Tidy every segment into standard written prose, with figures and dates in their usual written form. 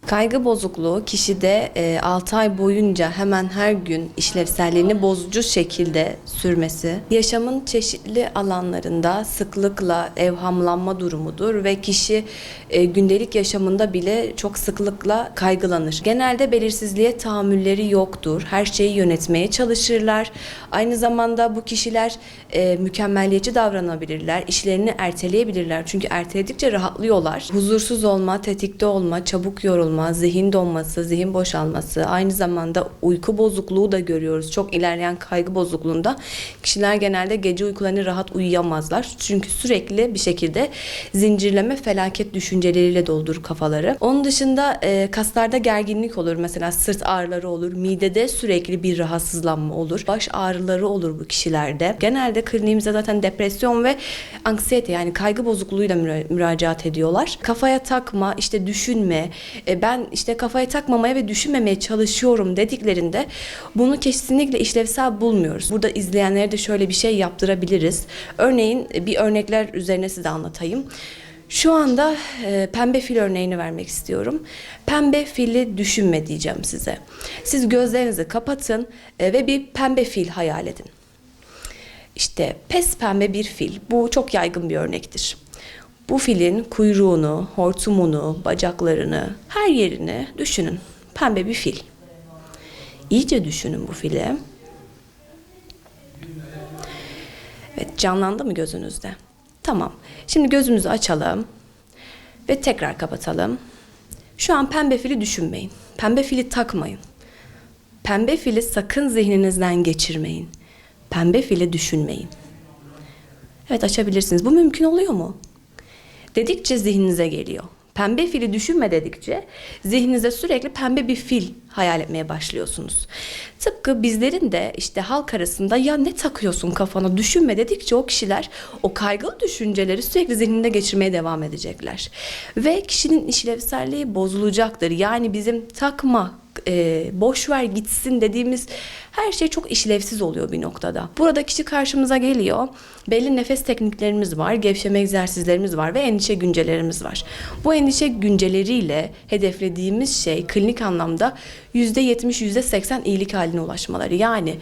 Kaygı bozukluğu kişide 6 ay boyunca hemen her gün işlevselliğini bozucu şekilde sürmesi, yaşamın çeşitli alanlarında sıklıkla evhamlanma durumudur ve kişi gündelik yaşamında bile çok sıklıkla kaygılanır. Genelde belirsizliğe tahammülleri yoktur. Her şeyi yönetmeye çalışırlar. Aynı zamanda bu kişiler mükemmeliyetçi davranabilirler, işlerini erteleyebilirler. Çünkü erteledikçe rahatlıyorlar. Huzursuz olma, tetikte olma, çabuk yorulma, zihin donması, zihin boşalması, aynı zamanda uyku bozukluğu da görüyoruz. Çok ilerleyen kaygı bozukluğunda kişiler genelde gece uykularını rahat uyuyamazlar. Çünkü sürekli bir şekilde zincirleme felaket düşünceleriyle doldurur kafaları. Onun dışında kaslarda gerginlik olur. Mesela sırt ağrıları olur. Midede sürekli bir rahatsızlanma olur. Baş ağrıları olur bu kişilerde. Genelde kliniğimize zaten depresyon ve anksiyete yani kaygı bozukluğuyla müracaat ediyorlar. Kafaya takma, işte düşünme, ben işte kafaya takmamaya ve düşünmemeye çalışıyorum dediklerinde bunu kesinlikle işlevsel bulmuyoruz. Burada izleyenlere de şöyle bir şey yaptırabiliriz. Örneğin bir örnekler üzerine size anlatayım. Şu anda pembe fil örneğini vermek istiyorum. Pembe fili düşünme diyeceğim size. Siz gözlerinizi kapatın ve bir pembe fil hayal edin. İşte pes pembe bir fil. Bu çok yaygın bir örnektir. Bu filin kuyruğunu, hortumunu, bacaklarını, her yerini düşünün. Pembe bir fil. İyice düşünün bu fili. Evet, canlandı mı gözünüzde? Tamam. Şimdi gözümüzü açalım ve tekrar kapatalım. Şu an pembe fili düşünmeyin. Pembe fili takmayın. Pembe fili sakın zihninizden geçirmeyin. Pembe fili düşünmeyin. Evet, açabilirsiniz. Bu mümkün oluyor mu? Dedikçe zihninize geliyor. Pembe fili düşünme dedikçe zihninize sürekli pembe bir fil hayal etmeye başlıyorsunuz. Tıpkı bizlerin de işte halk arasında ya ne takıyorsun kafana düşünme dedikçe o kişiler o kaygılı düşünceleri sürekli zihninde geçirmeye devam edecekler. Ve kişinin işlevselliği bozulacaktır. Yani bizim takma, boş ver gitsin dediğimiz her şey çok işlevsiz oluyor bir noktada. Burada kişi karşımıza geliyor. Belli nefes tekniklerimiz var, gevşeme egzersizlerimiz var ve endişe güncelerimiz var. Bu endişe günceleriyle hedeflediğimiz şey klinik anlamda %70, %80 iyilik haline ulaşmaları. Yani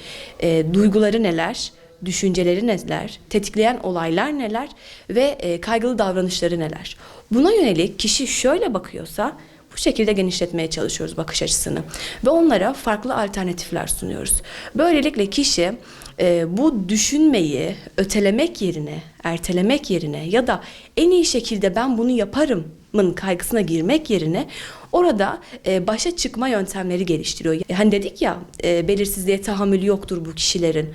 duyguları neler, düşünceleri neler, tetikleyen olaylar neler ve kaygılı davranışları neler. Buna yönelik kişi şöyle bakıyorsa bu şekilde genişletmeye çalışıyoruz bakış açısını ve onlara farklı alternatifler sunuyoruz. Böylelikle kişi bu düşünmeyi ötelemek yerine, ertelemek yerine ya da en iyi şekilde ben bunu yaparımın kaygısına girmek yerine orada başa çıkma yöntemleri geliştiriyor. Hani dedik ya belirsizliğe tahammülü yoktur bu kişilerin.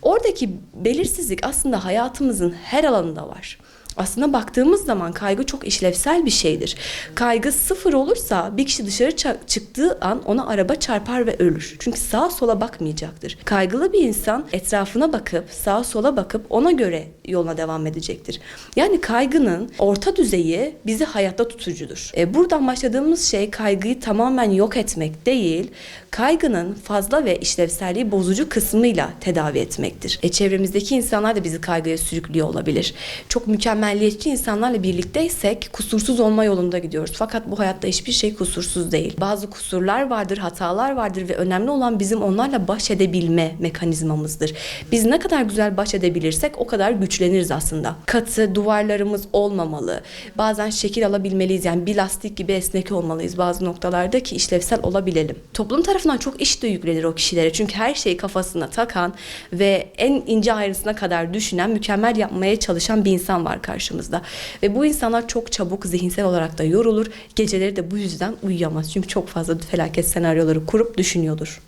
Oradaki belirsizlik aslında hayatımızın her alanında var. Aslında baktığımız zaman kaygı çok işlevsel bir şeydir. Kaygı sıfır olursa bir kişi dışarı çıktığı an ona araba çarpar ve ölür. Çünkü sağa sola bakmayacaktır. Kaygılı bir insan etrafına bakıp sağa sola bakıp ona göre yoluna devam edecektir. Yani kaygının orta düzeyi bizi hayatta tutucudur. Buradan başladığımız şey kaygıyı tamamen yok etmek değil, kaygının fazla ve işlevselliği bozucu kısmıyla tedavi etmektir. Çevremizdeki insanlar da bizi kaygıya sürüklüyor olabilir. Çok mükemmeliyetçi insanlarla birlikteysek kusursuz olma yolunda gidiyoruz. Fakat bu hayatta hiçbir şey kusursuz değil. Bazı kusurlar vardır, hatalar vardır ve önemli olan bizim onlarla baş edebilme mekanizmamızdır. Biz ne kadar güzel baş edebilirsek o kadar güçleniriz aslında. Katı duvarlarımız olmamalı. Bazen şekil alabilmeliyiz. Yani bir lastik gibi esnek olmalıyız bazı noktalarda ki işlevsel olabilelim. Toplum tarafından çok iş de yüklenir o kişilere. Çünkü her şeyi kafasına takan ve en ince ayrıntısına kadar düşünen, mükemmel yapmaya çalışan bir insan var karşımızda. Ve bu insanlar çok çabuk zihinsel olarak da yorulur. Geceleri de bu yüzden uyuyamaz. Çünkü çok fazla felaket senaryoları kurup düşünüyordur.